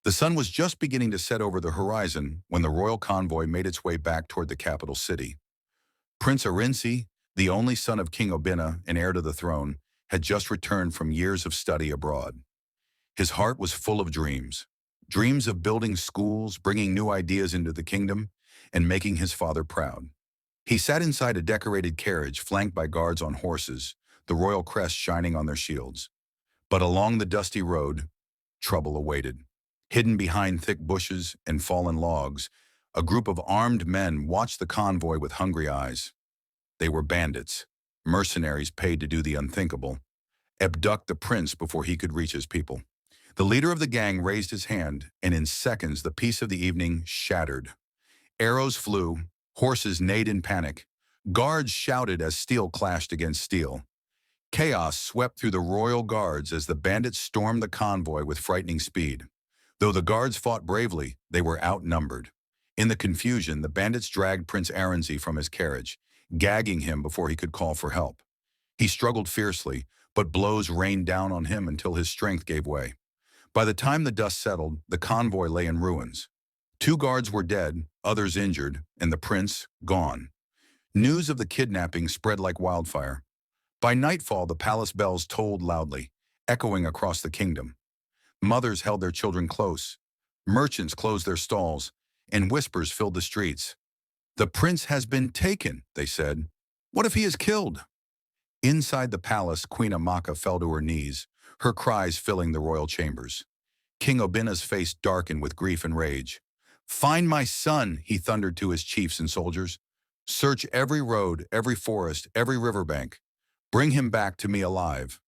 The sun was just beginning to set over the horizon when the royal convoy made its way back toward the capital city. Prince Arinci, the only son of King Obina and heir to the throne, had just returned from years of study abroad. His heart was full of dreams. Dreams of building schools, bringing new ideas into the kingdom, and making his father proud. He sat inside a decorated carriage flanked by guards on horses, the royal crest shining on their shields. But along the dusty road, trouble awaited. Hidden behind thick bushes and fallen logs, a group of armed men watched the convoy with hungry eyes. They were bandits, mercenaries paid to do the unthinkable, abduct the prince before he could reach his people. The leader of the gang raised his hand, and in seconds the peace of the evening shattered. Arrows flew, horses neighed in panic, guards shouted as steel clashed against steel. Chaos swept through the royal guards as the bandits stormed the convoy with frightening speed. Though the guards fought bravely, they were outnumbered. In the confusion, the bandits dragged Prince Arinzi from his carriage, gagging him before he could call for help. He struggled fiercely, but blows rained down on him until his strength gave way. By the time the dust settled, the convoy lay in ruins. 2 guards were dead, others injured, and the prince gone. News of the kidnapping spread like wildfire. By nightfall, the palace bells tolled loudly, echoing across the kingdom. Mothers held their children close. Merchants closed their stalls, and whispers filled the streets. "The prince has been taken," they said. "What if he is killed?" Inside the palace, Queen Amaka fell to her knees, her cries filling the royal chambers. King Obina's face darkened with grief and rage. "Find my son," he thundered to his chiefs and soldiers. "Search every road, every forest, every riverbank. Bring him back to me alive."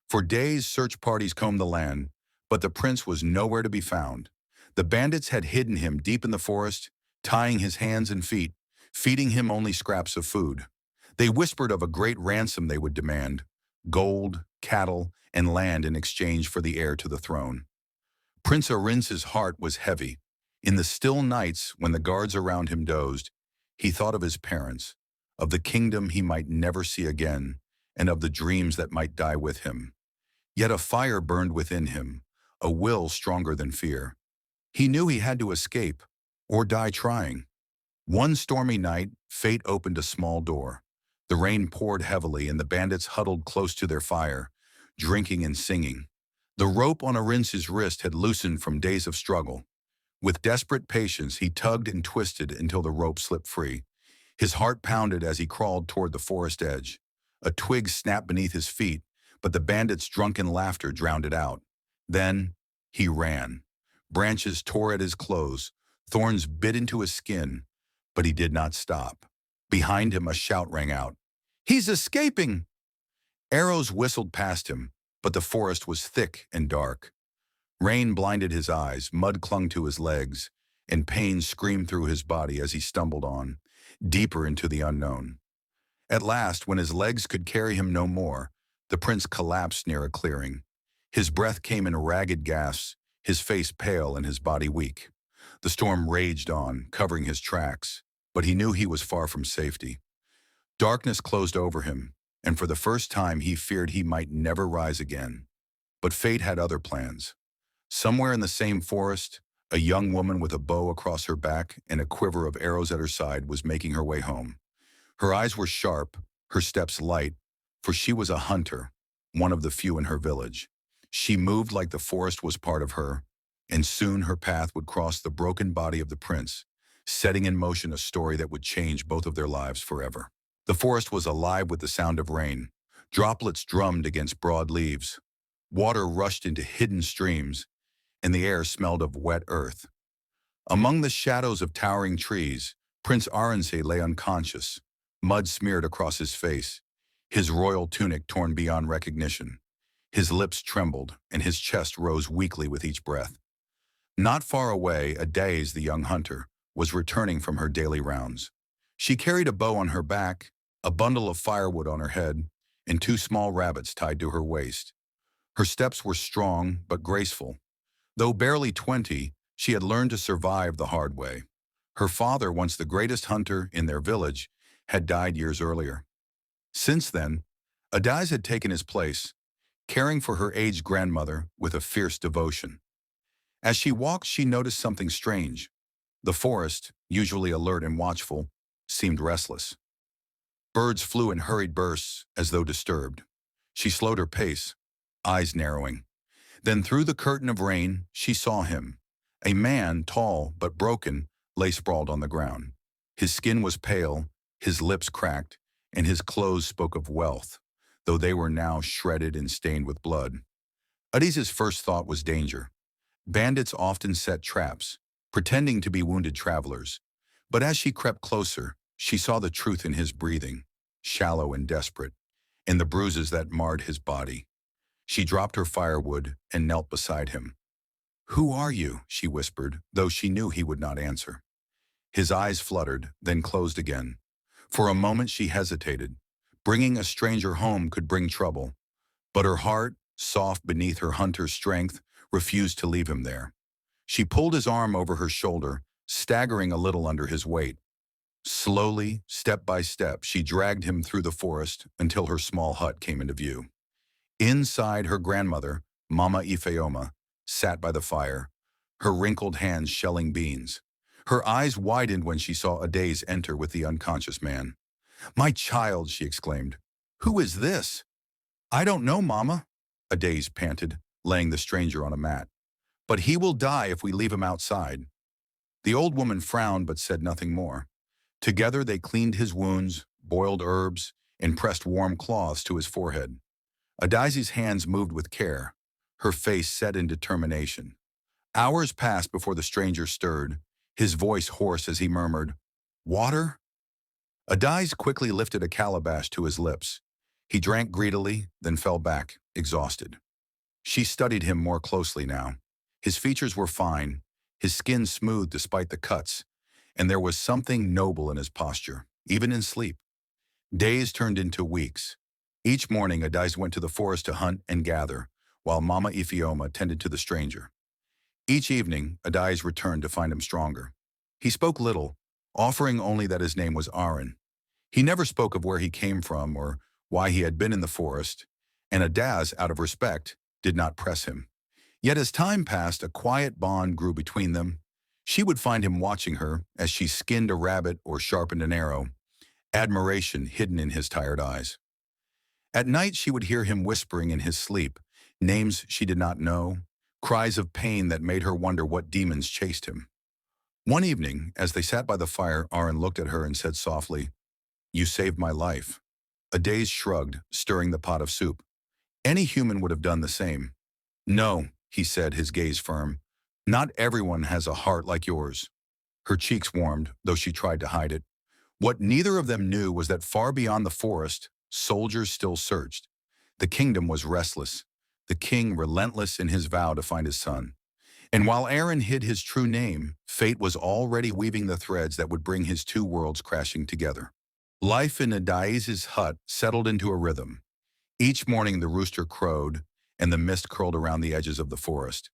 For days, search parties combed the land, but the prince was nowhere to be found. The bandits had hidden him deep in the forest, tying his hands and feet, feeding him only scraps of food. They whispered of a great ransom they would demand: gold, cattle, and land in exchange for the heir to the throne. Prince Arins's heart was heavy. In the still nights, when the guards around him dozed, he thought of his parents, of the kingdom he might never see again, and of the dreams that might die with him. Yet a fire burned within him, a will stronger than fear. He knew he had to escape, or die trying. One stormy night, fate opened a small door. The rain poured heavily, and the bandits huddled close to their fire, drinking and singing. The rope on Arins's wrist had loosened from days of struggle. With desperate patience, he tugged and twisted until the rope slipped free. His heart pounded as he crawled toward the forest edge. A twig snapped beneath his feet, but the bandits' drunken laughter drowned it out. Then he ran. Branches tore at his clothes, thorns bit into his skin, but he did not stop. Behind him, a shout rang out. "He's escaping!" Arrows whistled past him, but the forest was thick and dark. Rain blinded his eyes, mud clung to his legs, and pain screamed through his body as he stumbled on, deeper into the unknown. At last, when his legs could carry him no more, the prince collapsed near a clearing. His breath came in ragged gasps, his face pale and his body weak. The storm raged on, covering his tracks, but he knew he was far from safety. Darkness closed over him, and for the first time he feared he might never rise again. But fate had other plans. Somewhere in the same forest, a young woman with a bow across her back and a quiver of arrows at her side was making her way home. Her eyes were sharp, her steps light, for she was a hunter, one of the few in her village. She moved like the forest was part of her, and soon her path would cross the broken body of the prince, setting in motion a story that would change both of their lives forever. The forest was alive with the sound of rain. Droplets drummed against broad leaves. Water rushed into hidden streams, and the air smelled of wet earth. Among the shadows of towering trees, Prince Arinze lay unconscious, mud smeared across his face, his royal tunic torn beyond recognition. His lips trembled, and his chest rose weakly with each breath. Not far away, Adaiz, the young hunter, was returning from her daily rounds. She carried a bow on her back, a bundle of firewood on her head, and 2 small rabbits tied to her waist. Her steps were strong but graceful. Though barely 20, she had learned to survive the hard way. Her father, once the greatest hunter in their village, had died years earlier. Since then, Adaiz had taken his place, caring for her aged grandmother with a fierce devotion. As she walked, she noticed something strange. The forest, usually alert and watchful, seemed restless. Birds flew in hurried bursts as though disturbed. She slowed her pace, eyes narrowing. Then through the curtain of rain, she saw him. A man, tall but broken, lay sprawled on the ground. His skin was pale, his lips cracked, and his clothes spoke of wealth, though they were now shredded and stained with blood. Adiz's first thought was danger. Bandits often set traps, pretending to be wounded travelers. But as she crept closer, she saw the truth in his breathing, shallow and desperate, in the bruises that marred his body. She dropped her firewood and knelt beside him. "Who are you?" she whispered, though she knew he would not answer. His eyes fluttered, then closed again. For a moment she hesitated. Bringing a stranger home could bring trouble. But her heart, soft beneath her hunter's strength, refused to leave him there. She pulled his arm over her shoulder, staggering a little under his weight. Slowly, step by step, she dragged him through the forest until her small hut came into view. Inside, her grandmother, Mama Ifeoma, sat by the fire, her wrinkled hands shelling beans. Her eyes widened when she saw Adaze enter with the unconscious man. "My child," she exclaimed. "Who is this?" "I don't know, Mama," Adaze panted, laying the stranger on a mat. "But he will die if we leave him outside." The old woman frowned but said nothing more. Together they cleaned his wounds, boiled herbs, and pressed warm cloths to his forehead. Adaze's hands moved with care, her face set in determination. Hours passed before the stranger stirred, his voice hoarse as he murmured, "Water?" Adaze quickly lifted a calabash to his lips. He drank greedily, then fell back, exhausted. She studied him more closely now. His features were fine, his skin smooth despite the cuts, and there was something noble in his posture, even in sleep. Days turned into weeks. Each morning, Adaze went to the forest to hunt and gather, while Mama Ifeoma tended to the stranger. Each evening, Adaze returned to find him stronger. He spoke little, offering only that his name was Aaron. He never spoke of where he came from or why he had been in the forest, and Adaze, out of respect, did not press him. Yet as time passed, a quiet bond grew between them. She would find him watching her as she skinned a rabbit or sharpened an arrow, admiration hidden in his tired eyes. At night she would hear him whispering in his sleep, names she did not know, cries of pain that made her wonder what demons chased him. One evening, as they sat by the fire, Aaron looked at her and said softly, "You saved my life." Adaze shrugged, stirring the pot of soup. Any human would have done the same. "No," he said, his gaze firm. "Not everyone has a heart like yours." Her cheeks warmed, though she tried to hide it. What neither of them knew was that far beyond the forest, soldiers still searched. The kingdom was restless, the king relentless in his vow to find his son. And while Aaron hid his true name, fate was already weaving the threads that would bring his two worlds crashing together. Life in Adaze's hut settled into a rhythm. Each morning the rooster crowed, and the mist curled around the edges of the forest.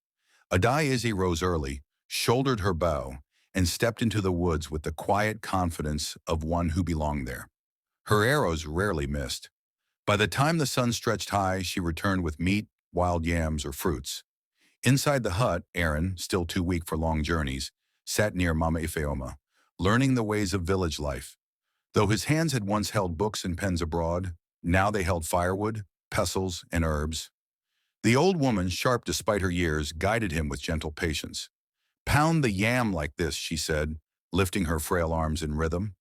Adaze rose early, shouldered her bow, and stepped into the woods with the quiet confidence of one who belonged there. Her arrows rarely missed. By the time the sun stretched high, she returned with meat, wild yams, or fruits. Inside the hut, Aaron, still too weak for long journeys, sat near Mama Ifeoma, learning the ways of village life. Though his hands had once held books and pens abroad, now they held firewood, pestles, and herbs. The old woman, sharp despite her years, guided him with gentle patience. "Pound the yam like this," she said, lifting her frail arms in rhythm.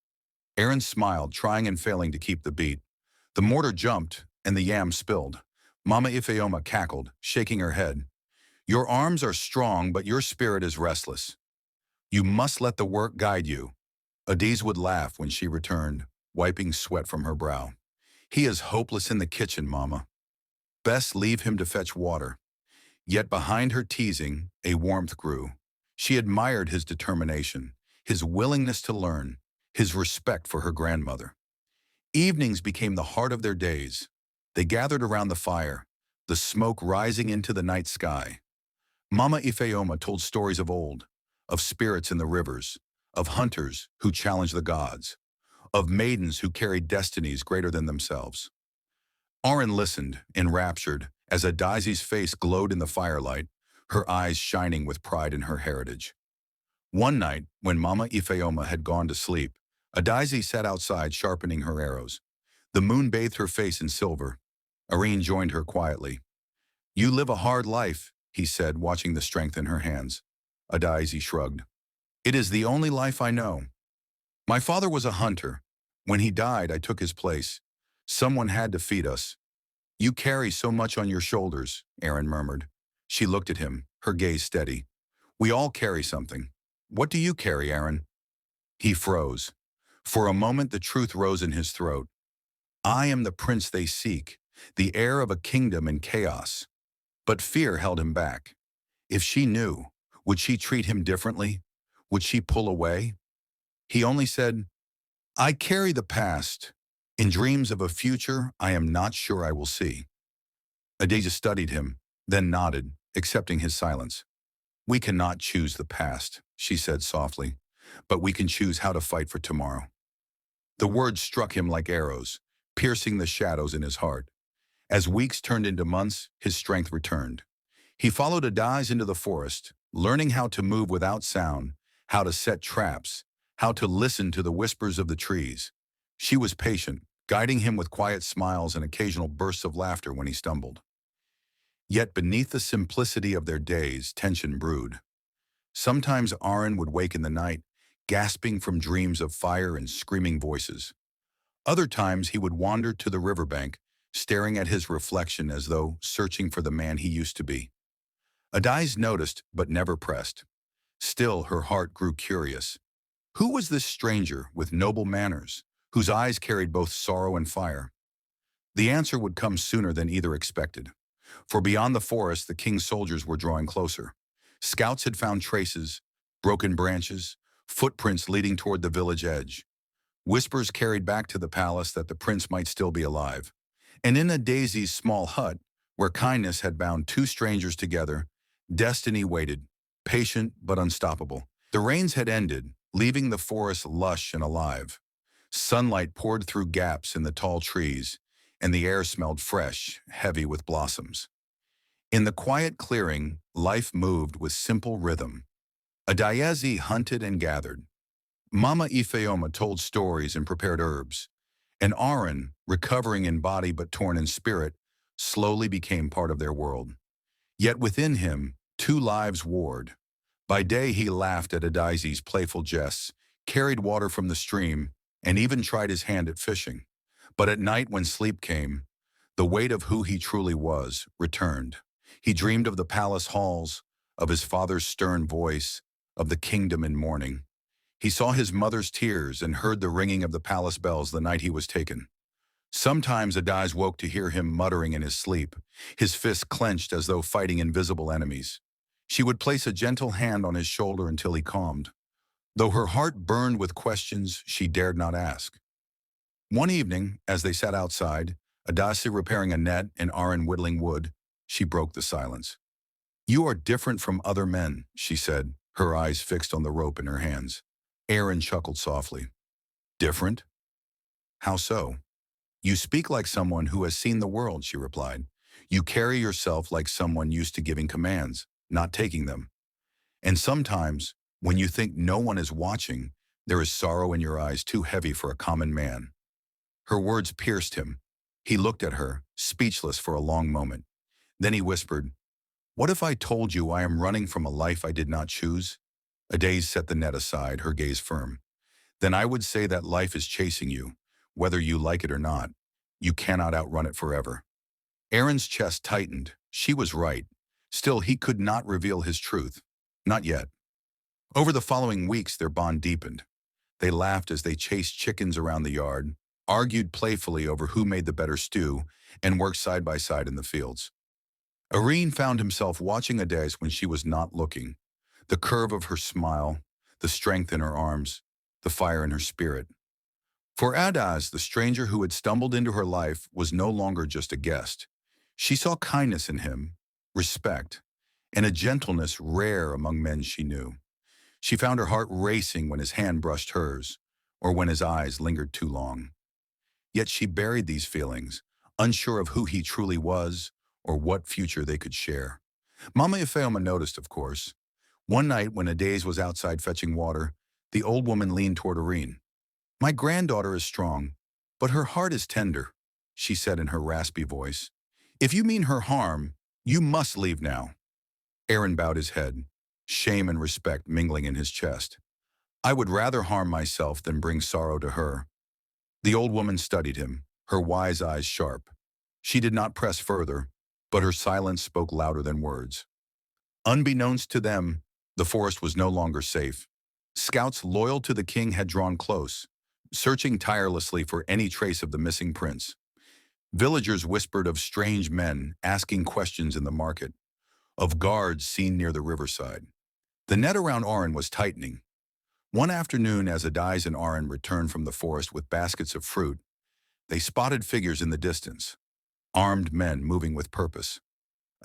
Aaron smiled, trying and failing to keep the beat. The mortar jumped, and the yam spilled. Mama Ifeoma cackled, shaking her head. "Your arms are strong, but your spirit is restless. You must let the work guide you." Adaze would laugh when she returned, wiping sweat from her brow. "He is hopeless in the kitchen, Mama. Best leave him to fetch water." Yet behind her teasing, a warmth grew. She admired his determination, his willingness to learn, his respect for her grandmother. Evenings became the heart of their days. They gathered around the fire, the smoke rising into the night sky. Mama Ifeoma told stories of old, of spirits in the rivers, of hunters who challenged the gods, of maidens who carried destinies greater than themselves. Aaron listened, enraptured, as Adaze's face glowed in the firelight, her eyes shining with pride in her heritage. One night, when Mama Ifeoma had gone to sleep, Adaise sat outside sharpening her arrows. The moon bathed her face in silver. Irene joined her quietly. "You live a hard life," he said, watching the strength in her hands. Adaise shrugged. "It is the only life I know. My father was a hunter. When he died, I took his place. Someone had to feed us." "You carry so much on your shoulders," Aaron murmured. She looked at him, her gaze steady. "We all carry something. What do you carry, Aaron?" He froze. For a moment the truth rose in his throat. "I am the prince they seek, the heir of a kingdom in chaos." But fear held him back. If she knew, would she treat him differently? Would she pull away? He only said, "I carry the past, in dreams of a future I am not sure I will see." Adija studied him, then nodded, accepting his silence. "We cannot choose the past," she said softly, "but we can choose how to fight for tomorrow." The words struck him like arrows, piercing the shadows in his heart. As weeks turned into months, his strength returned. He followed Adaz into the forest, learning how to move without sound, how to set traps, how to listen to the whispers of the trees. She was patient, guiding him with quiet smiles and occasional bursts of laughter when he stumbled. Yet beneath the simplicity of their days, tension brewed. Sometimes Aaron would wake in the night, gasping from dreams of fire and screaming voices. Other times he would wander to the riverbank, staring at his reflection as though searching for the man he used to be. Adais noticed, but never pressed. Still, her heart grew curious. Who was this stranger with noble manners, whose eyes carried both sorrow and fire? The answer would come sooner than either expected. For beyond the forest, the king's soldiers were drawing closer. Scouts had found traces, broken branches, footprints leading toward the village edge. Whispers carried back to the palace that the prince might still be alive. And in a Daisy's small hut, where kindness had bound two strangers together, destiny waited, patient but unstoppable. The rains had ended, leaving the forest lush and alive. Sunlight poured through gaps in the tall trees, and the air smelled fresh, heavy with blossoms. In the quiet clearing, life moved with simple rhythm. Adayazi hunted and gathered. Mama Ifeoma told stories and prepared herbs. And Aaron, recovering in body but torn in spirit, slowly became part of their world. Yet within him, two lives warred. By day he laughed at Adaizi's playful jests, carried water from the stream, and even tried his hand at fishing. But at night when sleep came, the weight of who he truly was returned. He dreamed of the palace halls, of his father's stern voice, of the kingdom in mourning. He saw his mother's tears and heard the ringing of the palace bells the night he was taken. Sometimes Adais woke to hear him muttering in his sleep, his fists clenched as though fighting invisible enemies. She would place a gentle hand on his shoulder until he calmed. Though her heart burned with questions she dared not ask. One evening, as they sat outside, Adasi repairing a net and Aaron whittling wood, she broke the silence. "You are different from other men," she said, her eyes fixed on the rope in her hands. Aaron chuckled softly. "Different? How so?" "You speak like someone who has seen the world," she replied. "You carry yourself like someone used to giving commands, not taking them. And sometimes, when you think no one is watching, there is sorrow in your eyes too heavy for a common man." Her words pierced him. He looked at her, speechless for a long moment. Then he whispered, "What if I told you I am running from a life I did not choose?" Adais set the net aside, her gaze firm. "Then I would say that life is chasing you, whether you like it or not. You cannot outrun it forever." Aaron's chest tightened. She was right. Still, he could not reveal his truth. Not yet. Over the following weeks, their bond deepened. They laughed as they chased chickens around the yard, argued playfully over who made the better stew, and worked side by side in the fields. Irene found himself watching Adais when she was not looking. The curve of her smile, the strength in her arms, the fire in her spirit. For Adaz, the stranger who had stumbled into her life, was no longer just a guest. She saw kindness in him, respect, and a gentleness rare among men she knew. She found her heart racing when his hand brushed hers, or when his eyes lingered too long. Yet she buried these feelings, unsure of who he truly was or what future they could share. Mama Ifeoma noticed, of course. One night when Adaze was outside fetching water, the old woman leaned toward Irene. My granddaughter is strong, but her heart is tender, she said in her raspy voice. If you mean her harm, you must leave now. Aaron bowed his head, shame and respect mingling in his chest. I would rather harm myself than bring sorrow to her. The old woman studied him, her wise eyes sharp. She did not press further, but her silence spoke louder than words. Unbeknownst to them, the forest was no longer safe. Scouts loyal to the king had drawn close, searching tirelessly for any trace of the missing prince. Villagers whispered of strange men asking questions in the market, of guards seen near the riverside. The net around Aran was tightening. One afternoon, as Adais and Aran returned from the forest with baskets of fruit, they spotted figures in the distance, armed men moving with purpose.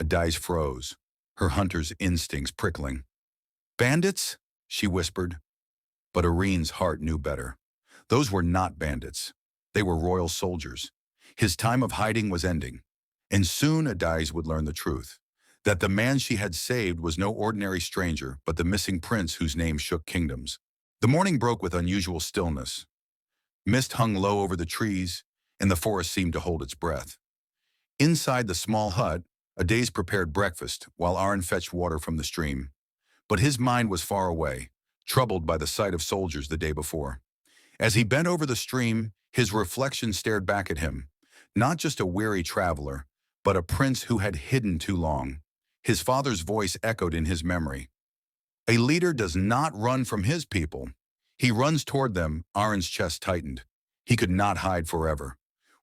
Adais froze, her hunter's instincts prickling. Bandits? She whispered. But Irene's heart knew better. Those were not bandits. They were royal soldiers. His time of hiding was ending, and soon Adais would learn the truth, that the man she had saved was no ordinary stranger, but the missing prince whose name shook kingdoms. The morning broke with unusual stillness. Mist hung low over the trees, and the forest seemed to hold its breath. Inside the small hut, Adais prepared breakfast while Aran fetched water from the stream. But his mind was far away, troubled by the sight of soldiers the day before. As he bent over the stream, his reflection stared back at him, not just a weary traveler, but a prince who had hidden too long. His father's voice echoed in his memory. A leader does not run from his people. He runs toward them. Aran's chest tightened. He could not hide forever.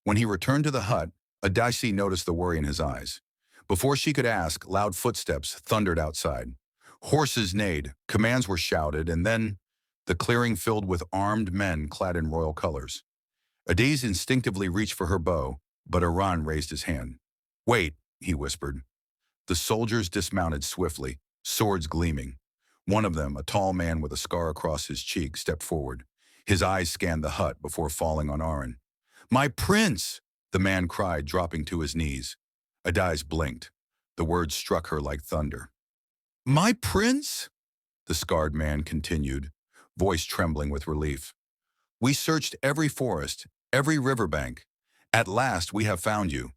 When he returned to the hut, Adais noticed the worry in his eyes. Before she could ask, loud footsteps thundered outside. Horses neighed, commands were shouted, and then the clearing filled with armed men clad in royal colors. Adais instinctively reached for her bow, but Aran raised his hand. Wait, he whispered. The soldiers dismounted swiftly, swords gleaming. One of them, a tall man with a scar across his cheek, stepped forward. His eyes scanned the hut before falling on Aran. My prince! The man cried, dropping to his knees. Adais blinked. The words struck her like thunder. My prince? The scarred man continued, voice trembling with relief. We searched every forest, every riverbank. At last we have found you.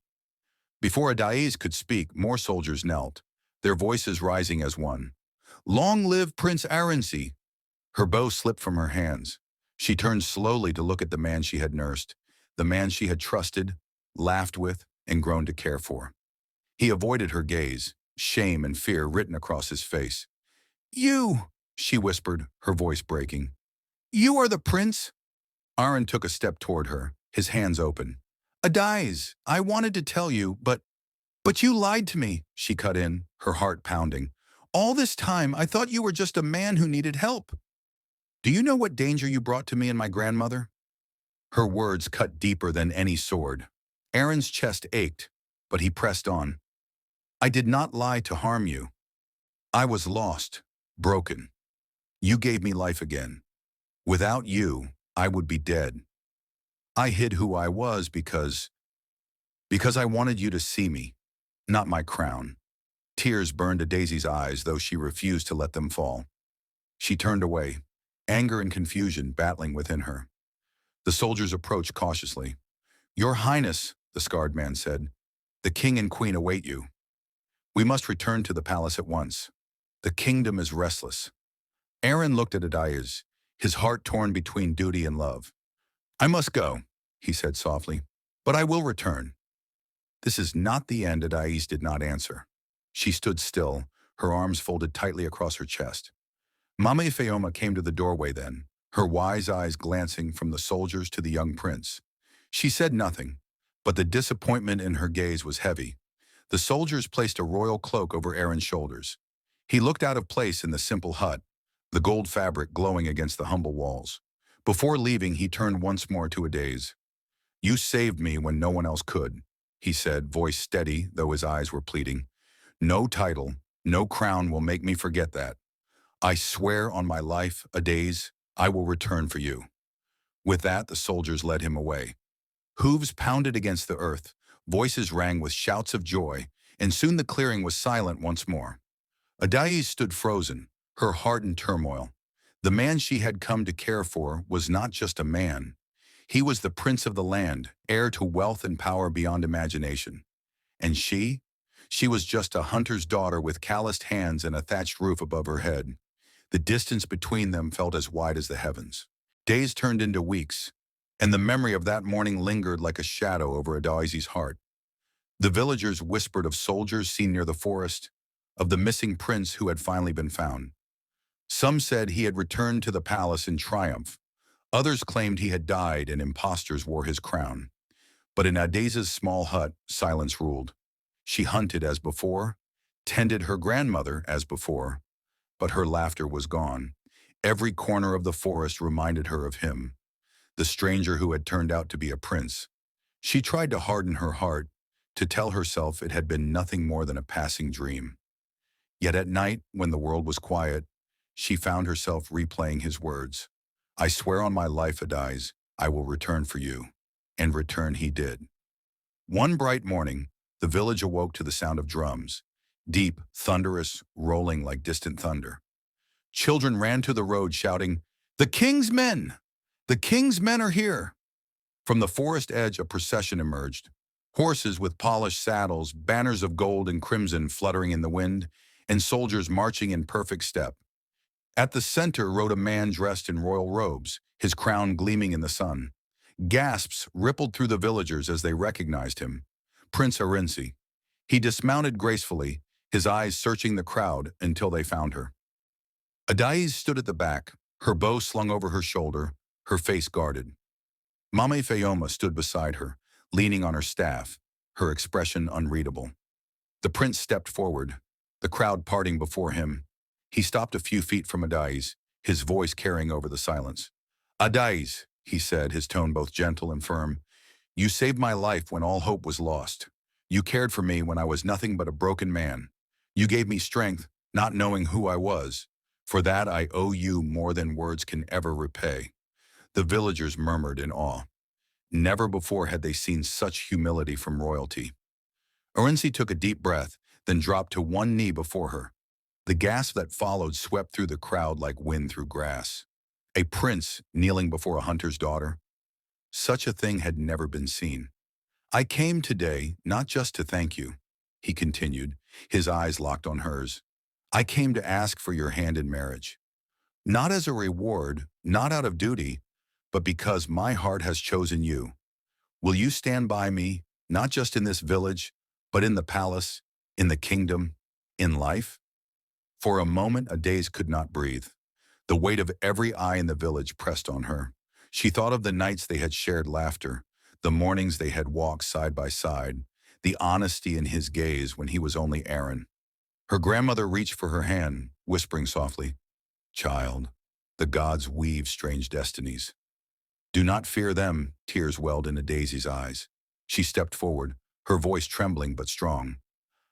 Before Adais could speak, more soldiers knelt, their voices rising as one. Long live Prince Aransi! Her bow slipped from her hands. She turned slowly to look at the man she had nursed, the man she had trusted, laughed with, and grown to care for. He avoided her gaze, shame and fear written across his face. You, she whispered, her voice breaking. You are the prince? Aran took a step toward her, his hands open. Adais, I wanted to tell you, but you lied to me, she cut in, her heart pounding. All this time, I thought you were just a man who needed help. Do you know what danger you brought to me and my grandmother? Her words cut deeper than any sword. Aaron's chest ached, but he pressed on. I did not lie to harm you. I was lost, broken. You gave me life again. Without you, I would be dead. I hid who I was because I wanted you to see me, not my crown. Tears burned to Daisy's eyes, though she refused to let them fall. She turned away, anger and confusion battling within her. The soldiers approached cautiously. Your Highness, the scarred man said, the king and queen await you. We must return to the palace at once. The kingdom is restless. Aaron looked at Adais, his heart torn between duty and love. I must go, he said softly, but I will return. This is not the end. Adais did not answer. She stood still, her arms folded tightly across her chest. Mama Ifeoma came to the doorway then, her wise eyes glancing from the soldiers to the young prince. She said nothing, but the disappointment in her gaze was heavy. The soldiers placed a royal cloak over Aaron's shoulders. He looked out of place in the simple hut, the gold fabric glowing against the humble walls. Before leaving, he turned once more to Adais. You saved me when no one else could, he said, voice steady, though his eyes were pleading. No title, no crown will make me forget that. I swear on my life, Adais, I will return for you. With that, the soldiers led him away. Hooves pounded against the earth, voices rang with shouts of joy, and soon the clearing was silent once more. Adais stood frozen, her heart in turmoil. The man she had come to care for was not just a man. He was the prince of the land, heir to wealth and power beyond imagination. And she? She was just a hunter's daughter with calloused hands and a thatched roof above her head. The distance between them felt as wide as the heavens. Days turned into weeks, and the memory of that morning lingered like a shadow over Adai's heart. The villagers whispered of soldiers seen near the forest, of the missing prince who had finally been found. Some said he had returned to the palace in triumph. Others claimed he had died and impostors wore his crown. But in Adai's small hut, silence ruled. She hunted as before, tended her grandmother as before, but her laughter was gone. Every corner of the forest reminded her of him, the stranger who had turned out to be a prince. She tried to harden her heart, to tell herself it had been nothing more than a passing dream. Yet at night, when the world was quiet, she found herself replaying his words. "I swear on my life, Adais, I will return for you." And return he did. One bright morning, the village awoke to the sound of drums, deep, thunderous, rolling like distant thunder. Children ran to the road shouting, "The king's men! The king's men are here!" From the forest edge, a procession emerged. Horses with polished saddles, banners of gold and crimson fluttering in the wind, and soldiers marching in perfect step. At the center rode a man dressed in royal robes, his crown gleaming in the sun. Gasps rippled through the villagers as they recognized him. Prince Arinci. He dismounted gracefully, his eyes searching the crowd until they found her. Adais stood at the back, her bow slung over her shoulder, her face guarded. Mame Fayoma stood beside her, leaning on her staff, her expression unreadable. The prince stepped forward, the crowd parting before him. He stopped a few feet from Adais, his voice carrying over the silence. "Adais," he said, his tone both gentle and firm, "you saved my life when all hope was lost. You cared for me when I was nothing but a broken man. You gave me strength, not knowing who I was. For that I owe you more than words can ever repay." The villagers murmured in awe. Never before had they seen such humility from royalty. Arinci took a deep breath, then dropped to one knee before her. The gasp that followed swept through the crowd like wind through grass. A prince kneeling before a hunter's daughter? Such a thing had never been seen. "I came today not just to thank you," he continued, his eyes locked on hers. "I came to ask for your hand in marriage. Not as a reward, not out of duty, but because my heart has chosen you. Will you stand by me, not just in this village, but in the palace, in the kingdom, in life?" For a moment, Adais could not breathe. The weight of every eye in the village pressed on her. She thought of the nights they had shared laughter, the mornings they had walked side by side, the honesty in his gaze when he was only Aaron. Her grandmother reached for her hand, whispering softly, "Child, the gods weave strange destinies." "Do not fear them," tears welled into Daisy's eyes. She stepped forward, her voice trembling but strong.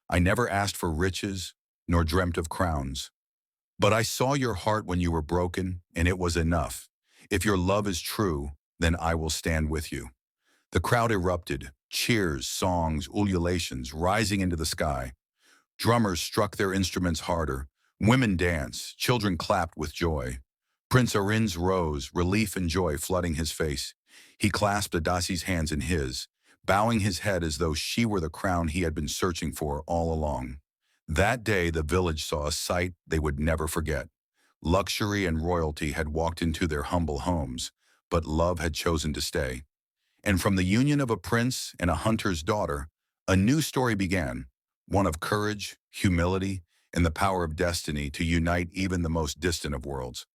"I never asked for riches, nor dreamt of crowns. But I saw your heart when you were broken, and it was enough. If your love is true, then I will stand with you." The crowd erupted, cheers, songs, ululations rising into the sky. Drummers struck their instruments harder. Women danced, children clapped with joy. Prince Arinz rose, relief and joy flooding his face. He clasped Adasi's hands in his, bowing his head as though she were the crown he had been searching for all along. That day, the village saw a sight they would never forget. Luxury and royalty had walked into their humble homes, but love had chosen to stay. And from the union of a prince and a hunter's daughter, a new story began, one of courage, humility, and the power of destiny to unite even the most distant of worlds.